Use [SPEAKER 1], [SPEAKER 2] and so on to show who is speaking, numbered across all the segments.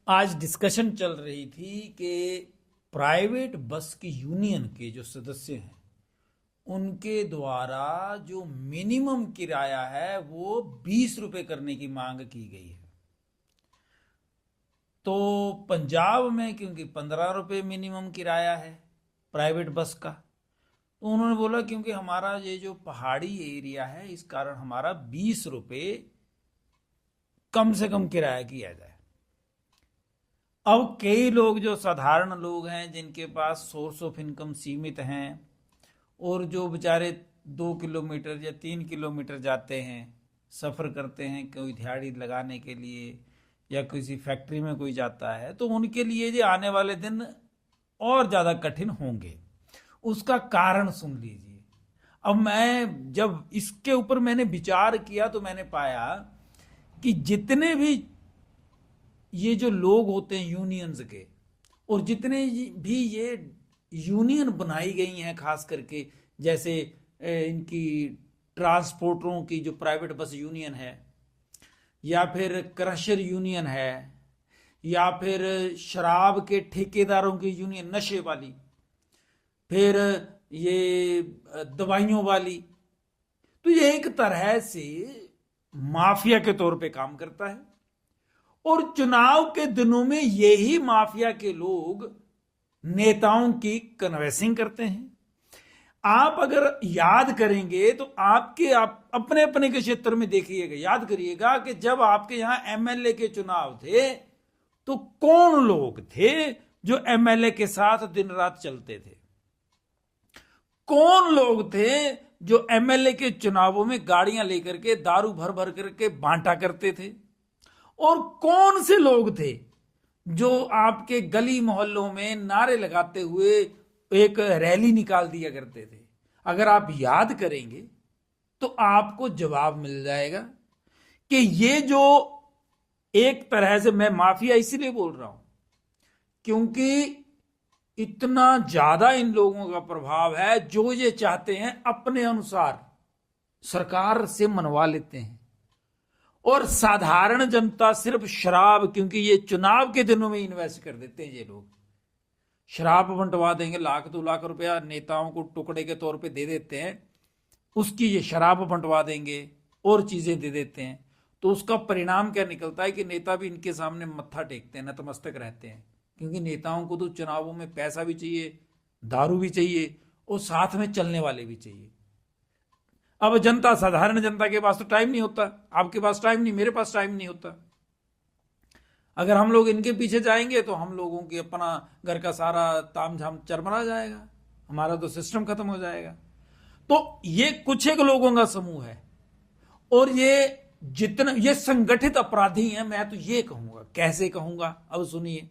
[SPEAKER 1] आज डिस्कशन चल रही थी कि प्राइवेट बस की यूनियन के जो सदस्य हैं उनके द्वारा जो मिनिमम किराया है वो 20 रुपए करने की मांग की गई है। तो पंजाब में क्योंकि 15 रुपए मिनिमम किराया है प्राइवेट बस का, तो उन्होंने बोला क्योंकि हमारा ये जो पहाड़ी एरिया है इस कारण हमारा 20 रुपए कम से कम किराया किया जाए। अब कई लोग जो साधारण लोग हैं जिनके पास सोर्स ऑफ इनकम सीमित हैं और जो बेचारे 2 किलोमीटर या 3 किलोमीटर जाते हैं, सफ़र करते हैं कोई दिहाड़ी लगाने के लिए या किसी फैक्ट्री में कोई जाता है, तो उनके लिए ये आने वाले दिन और ज़्यादा कठिन होंगे। उसका कारण सुन लीजिए। अब मैं जब इसके ऊपर मैंने विचार किया तो मैंने पाया कि जितने भी ये जो लोग होते हैं यूनियंस के, और जितने भी ये यूनियन बनाई गई हैं खास करके जैसे इनकी ट्रांसपोर्टरों की जो प्राइवेट बस यूनियन है, या फिर क्रशर यूनियन है, या फिर शराब के ठेकेदारों की यूनियन नशे वाली, फिर ये दवाइयों वाली, तो ये एक तरह से माफिया के तौर पे काम करता है। और चुनाव के दिनों में यही माफिया के लोग नेताओं की कन्वेंसिंग करते हैं। आप अगर याद करेंगे तो आप अपने अपने के क्षेत्र में देखिएगा, याद करिएगा कि जब आपके यहां एमएलए के चुनाव थे तो कौन लोग थे जो एमएलए के साथ दिन रात चलते थे, कौन लोग थे जो एमएलए के चुनावों में गाड़ियां लेकर के दारू भर भर करके बांटा करते थे, और कौन से लोग थे जो आपके गली मोहल्लों में नारे लगाते हुए एक रैली निकाल दिया करते थे। अगर आप याद करेंगे तो आपको जवाब मिल जाएगा कि ये जो एक तरह से, मैं माफिया इसीलिए बोल रहा हूं क्योंकि इतना ज्यादा इन लोगों का प्रभाव है, जो ये चाहते हैं अपने अनुसार सरकार से मनवा लेते हैं। और साधारण जनता सिर्फ शराब, क्योंकि ये चुनाव के दिनों में इन्वेस्ट कर देते हैं, ये लोग शराब बंटवा देंगे, 1-2 लाख रुपया नेताओं को टुकड़े के तौर पे दे देते हैं, उसकी ये शराब बंटवा देंगे और चीजें दे देते हैं। तो उसका परिणाम क्या निकलता है कि नेता भी इनके सामने मत्था टेकते हैं, नतमस्तक रहते हैं, क्योंकि नेताओं को तो चुनावों में पैसा भी चाहिए, दारू भी चाहिए और साथ में चलने वाले भी चाहिए। अब जनता, साधारण जनता के पास तो टाइम नहीं होता, आपके पास टाइम नहीं, मेरे पास टाइम नहीं होता। अगर हम लोग इनके पीछे जाएंगे तो हम लोगों की अपना घर का सारा ताम झाम चरमरा जाएगा, हमारा तो सिस्टम खत्म हो जाएगा। तो ये कुछ एक लोगों का समूह है, और ये जितना ये संगठित अपराधी हैं। मैं तो ये कहूंगा, कैसे कहूंगा, अब सुनिए।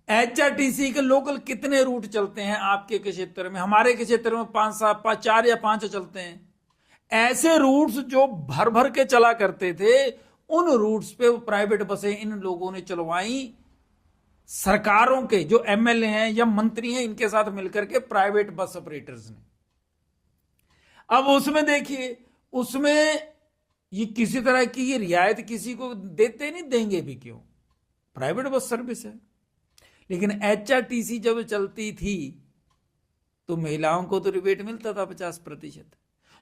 [SPEAKER 1] एचआरटीसी के लोकल कितने रूट चलते हैं आपके क्षेत्र में? हमारे के क्षेत्र में 4 या 5 चलते हैं। ऐसे रूट्स जो भर भर के चला करते थे, उन रूट्स पे प्राइवेट बसें इन लोगों ने चलवाई। सरकारों के जो एमएलए हैं या मंत्री हैं, इनके साथ मिलकर के प्राइवेट बस ऑपरेटर्स ने। अब उसमें देखिए, उसमें ये किसी तरह की ये रियायत किसी को देते नहीं, देंगे भी क्यों, प्राइवेट बस सर्विस है। लेकिन एचआरटीसी जब चलती थी तो महिलाओं को तो रिबेट मिलता था 50%।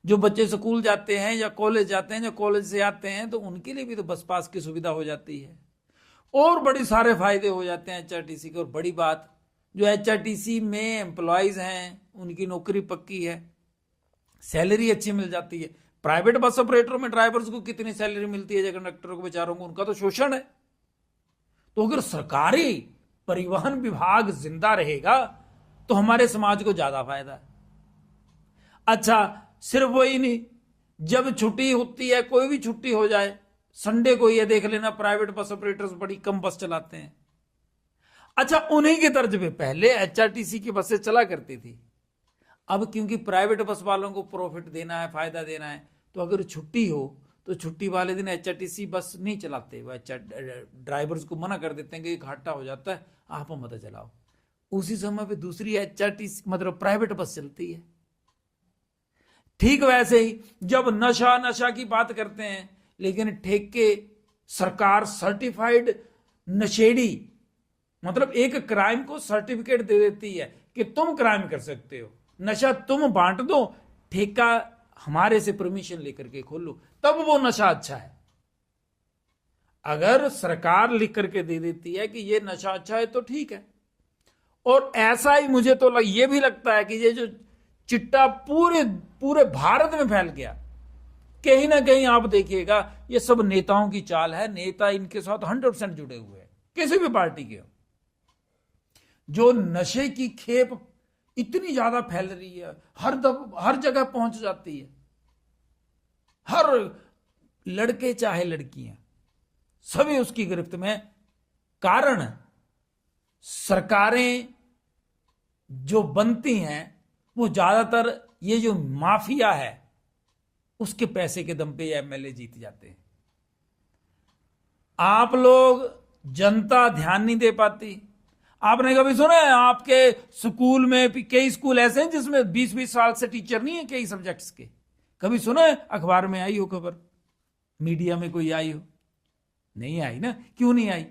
[SPEAKER 1] जो बच्चे स्कूल जाते हैं या कॉलेज जाते हैं, या कॉलेज से आते हैं, तो उनके लिए भी तो बस पास की सुविधा हो जाती है, और बड़े सारे फायदे हो जाते हैं एचआरटीसी के। और बड़ी बात, जो एचआरटीसी में एम्प्लॉयज हैं उनकी नौकरी पक्की है, सैलरी अच्छी मिल जाती है। प्राइवेट बस ऑपरेटरों में ड्राइवर्स को कितनी सैलरी मिलती है, कंडक्टरों को बेचारों को, उनका तो शोषण है। तो अगर सरकारी परिवहन विभाग जिंदा रहेगा तो हमारे समाज को ज्यादा फायदा है। अच्छा, सिर्फ वही नहीं, जब छुट्टी होती है, कोई भी छुट्टी हो जाए, संडे को ये देख लेना प्राइवेट बस ऑपरेटर्स बड़ी कम बस चलाते हैं। अच्छा, उन्हीं के तर्ज पे पहले एचआरटीसी की बसें चला करती थी। अब क्योंकि प्राइवेट बस वालों को प्रॉफिट देना है, फायदा देना है, तो अगर छुट्टी हो तो छुट्टी वाले दिन एचआरटीसी बस नहीं चलाते, वो ड्राइवर्स को मना कर देते हैं कि घाटा हो जाता है, आप मत चलाओ। उसी समय पे दूसरी एचआरटीसी मतलब प्राइवेट बस चलती है। ठीक वैसे ही जब नशा की बात करते हैं, लेकिन ठेके सरकार सर्टिफाइड नशेड़ी, मतलब एक क्राइम को सर्टिफिकेट दे देती है कि तुम क्राइम कर सकते हो, नशा तुम बांट दो, ठेका हमारे से परमिशन लेकर के खोल लो, तब वो नशा अच्छा है। अगर सरकार लिख करके दे देती है कि ये नशा अच्छा है तो ठीक है। और ऐसा ही मुझे तो ये भी लगता है कि ये जो चिट्टा पूरे पूरे भारत में फैल गया, कहीं ना कहीं आप देखिएगा ये सब नेताओं की चाल है। नेता इनके साथ 100% जुड़े हुए हैं, किसी भी पार्टी के हो। जो नशे की खेप इतनी ज्यादा फैल रही है, हर जगह पहुंच जाती है, हर लड़के चाहे लड़कियां सभी उसकी गिरफ्त में। कारण सरकारें जो बनती हैं वो ज्यादातर ये जो माफिया है उसके पैसे के दम पे ये एमएलए जीत जाते हैं। आप लोग जनता ध्यान नहीं दे पाती। आपने कभी सुना है आपके स्कूल में, कई स्कूल ऐसे हैं जिसमें 20-20 साल से टीचर नहीं है कई सब्जेक्ट्स के, कभी सुना है? अखबार में आई हो खबर, मीडिया में कोई आई हो? नहीं आई ना। क्यों नहीं आई?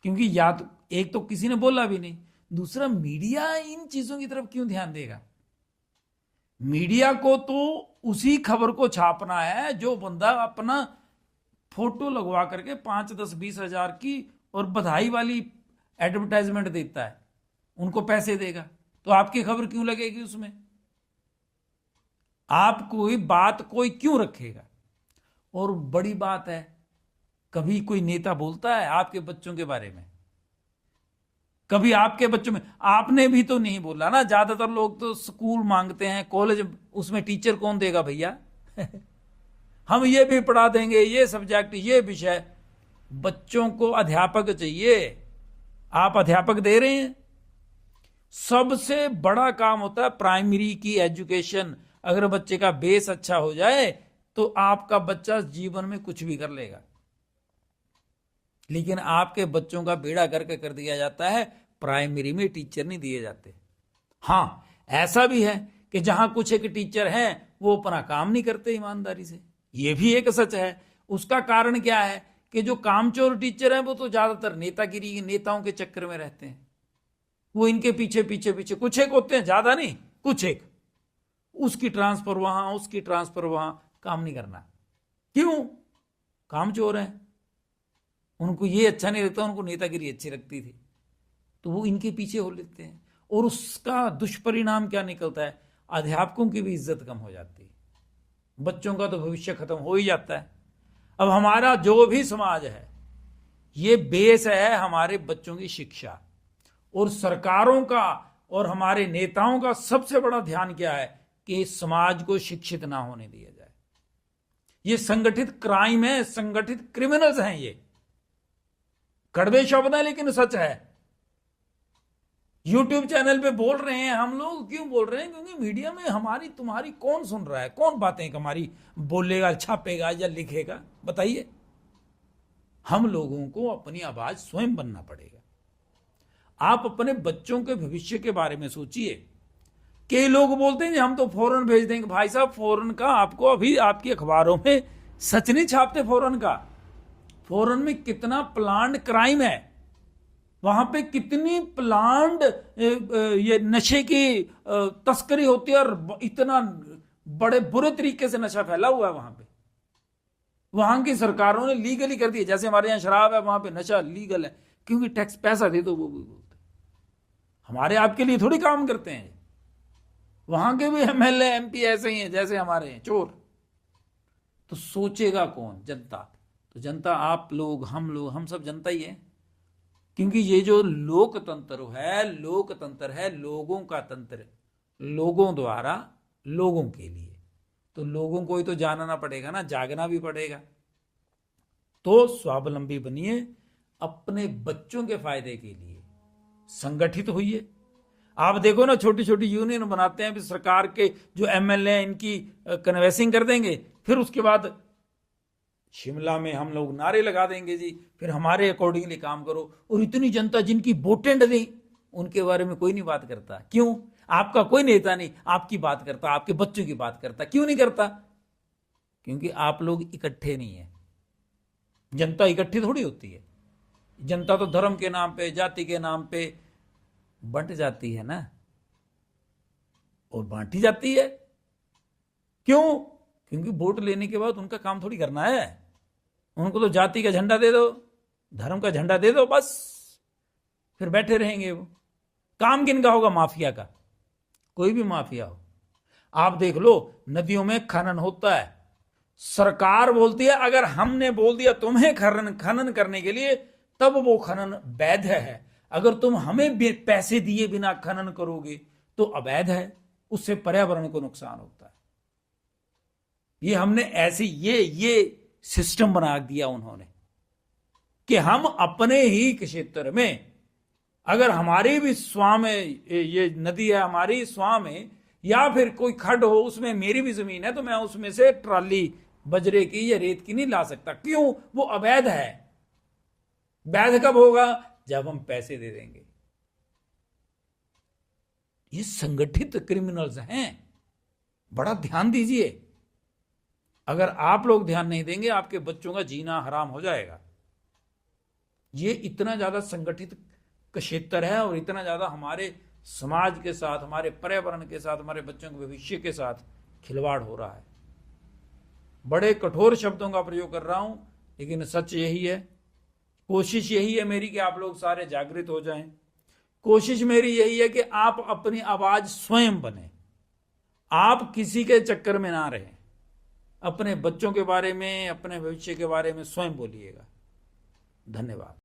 [SPEAKER 1] क्योंकि या तो एक तो किसी ने बोला भी नहीं, दूसरा मीडिया इन चीजों की तरफ क्यों ध्यान देगा? मीडिया को तो उसी खबर को छापना है जो बंदा अपना फोटो लगवा करके 5-10-20 हजार की और बधाई वाली एडवर्टाइजमेंट देता है, उनको पैसे देगा। तो आपकी खबर क्यों लगेगी उसमें? आप कोई बात कोई क्यों रखेगा? और बड़ी बात है, कभी कोई नेता बोलता है आपके बच्चों के बारे में? कभी आपके बच्चों में आपने भी तो नहीं बोला ना। ज्यादातर लोग तो स्कूल मांगते हैं, कॉलेज, उसमें टीचर कौन देगा भैया? हम ये भी पढ़ा देंगे, ये सब्जेक्ट, ये विषय। बच्चों को अध्यापक चाहिए, आप अध्यापक दे रहे हैं? सबसे बड़ा काम होता है प्राइमरी की एजुकेशन। अगर बच्चे का बेस अच्छा हो जाए तो आपका बच्चा जीवन में कुछ भी कर लेगा। लेकिन आपके बच्चों का बेड़ा करके कर दिया जाता है, प्राइमरी में टीचर नहीं दिए जाते। हाँ, ऐसा भी है कि जहां कुछ एक टीचर हैं वो अपना काम नहीं करते ईमानदारी से, ये भी एक सच है। उसका कारण क्या है कि जो कामचोर टीचर हैं वो तो ज्यादातर नेतागिरी, नेताओं के चक्कर में रहते हैं। वो इनके पीछे पीछे पीछे कुछ एक होते हैं, ज्यादा नहीं, कुछ एक, उसकी ट्रांसफर वहां, उसकी ट्रांसफर वहां, काम नहीं करना। क्यों? कामचोर हैं, उनको ये अच्छा नहीं लगता, उनको नेतागिरी अच्छी लगती थी, तो वो इनके पीछे हो लेते हैं। और उसका दुष्परिणाम क्या निकलता है? अध्यापकों की भी इज्जत कम हो जाती है, बच्चों का तो भविष्य खत्म हो ही जाता है। अब हमारा जो भी समाज है, ये बेस है हमारे बच्चों की शिक्षा। और सरकारों का और हमारे नेताओं का सबसे बड़ा ध्यान क्या है कि समाज को शिक्षित ना होने दिया जाए। ये संगठित क्राइम है, संगठित क्रिमिनल्स हैं। ये कड़वे शब्द है लेकिन सच है। यूट्यूब चैनल पे बोल रहे हैं हम लोग, क्यों बोल रहे हैं? क्योंकि मीडिया में हमारी तुम्हारी कौन सुन रहा है? कौन बातें हमारी बोलेगा, छापेगा या लिखेगा? बताइए। हम लोगों को अपनी आवाज स्वयं बनना पड़ेगा। आप अपने बच्चों के भविष्य के बारे में सोचिए। कई लोग बोलते हैं हम तो फौरन भेज देंगे। भाई साहब, फौरन का आपको अभी आपकी अखबारों में सच नहीं छापते फौरन का। फौरन में कितना प्लान्ड क्राइम है, वहां पे कितनी प्लान्ड ये नशे की तस्करी होती है, और इतना बड़े बुरे तरीके से नशा फैला हुआ है वहां पे। वहां की सरकारों ने लीगली कर दिया। जैसे हमारे यहाँ शराब है, वहां पे नशा लीगल है, क्योंकि टैक्स पैसा दे तो वो भी बोलते। हमारे आपके लिए थोड़ी काम करते हैं। वहां के भी एमएलए एमपी ऐसे ही हैं जैसे हमारे हैं, चोर। तो सोचेगा कौन? जनता। तो जनता आप लोग, हम सब जनता ही है। क्योंकि ये जो लोकतंत्र है लोगों का तंत्र, लोगों द्वारा लोगों के लिए। तो लोगों को ही तो जानना पड़ेगा ना, जागना भी पड़ेगा। तो स्वावलंबी बनिए, अपने बच्चों के फायदे के लिए संगठित होइए। आप देखो ना, छोटी छोटी यूनियन बनाते हैं, फिर सरकार के जो एमएलए हैं इनकी कन्वेंसिंग कर देंगे, फिर उसके बाद शिमला में हम लोग नारे लगा देंगे जी, फिर हमारे अकॉर्डिंगली काम करो। और इतनी जनता जिनकी वोटें डली, उनके बारे में कोई नहीं बात करता। क्यों? आपका कोई नेता नहीं आपकी बात करता, आपके बच्चों की बात करता। क्यों नहीं करता? क्योंकि आप लोग इकट्ठे नहीं है। जनता इकट्ठी थोड़ी होती है। जनता तो धर्म के नाम पे, जाति के नाम पे बंट जाती है ना, और बांटी जाती है। क्यों? क्योंकि वोट लेने के बाद उनका काम थोड़ी करना है। उनको तो जाति का झंडा दे दो, धर्म का झंडा दे दो, बस फिर बैठे रहेंगे वो। काम किनका होगा? माफिया का। कोई भी माफिया हो, आप देख लो, नदियों में खनन होता है, सरकार बोलती है अगर हमने बोल दिया तुम्हें खनन करने के लिए, तब वो खनन वैध है। अगर तुम हमें पैसे दिए बिना खनन करोगे तो अवैध है, उससे पर्यावरण को नुकसान होता है। ये हमने ऐसे ये सिस्टम बना दिया उन्होंने कि हम अपने ही क्षेत्र में, अगर हमारी भी स्वां में ये नदी है, हमारी स्वां में, या फिर कोई खड्ड हो उसमें मेरी भी जमीन है, तो मैं उसमें से ट्राली बजरे की या रेत की नहीं ला सकता। क्यों? वो अवैध है। वैध कब होगा? जब हम पैसे दे देंगे। ये संगठित क्रिमिनल्स हैं, बड़ा ध्यान दीजिए। अगर आप लोग ध्यान नहीं देंगे, आपके बच्चों का जीना हराम हो जाएगा। ये इतना ज्यादा संगठित क्षेत्र है और इतना ज्यादा हमारे समाज के साथ, हमारे पर्यावरण के साथ, हमारे बच्चों के भविष्य के साथ खिलवाड़ हो रहा है। बड़े कठोर शब्दों का प्रयोग कर रहा हूं, लेकिन सच यही है। कोशिश यही है मेरी कि आप लोग सारे जागृत हो जाएं। कोशिश मेरी यही है कि आप अपनी आवाज स्वयं बने, आप किसी के चक्कर में ना रहें। अपने बच्चों के बारे में, अपने भविष्य के बारे में स्वयं बोलिएगा। धन्यवाद।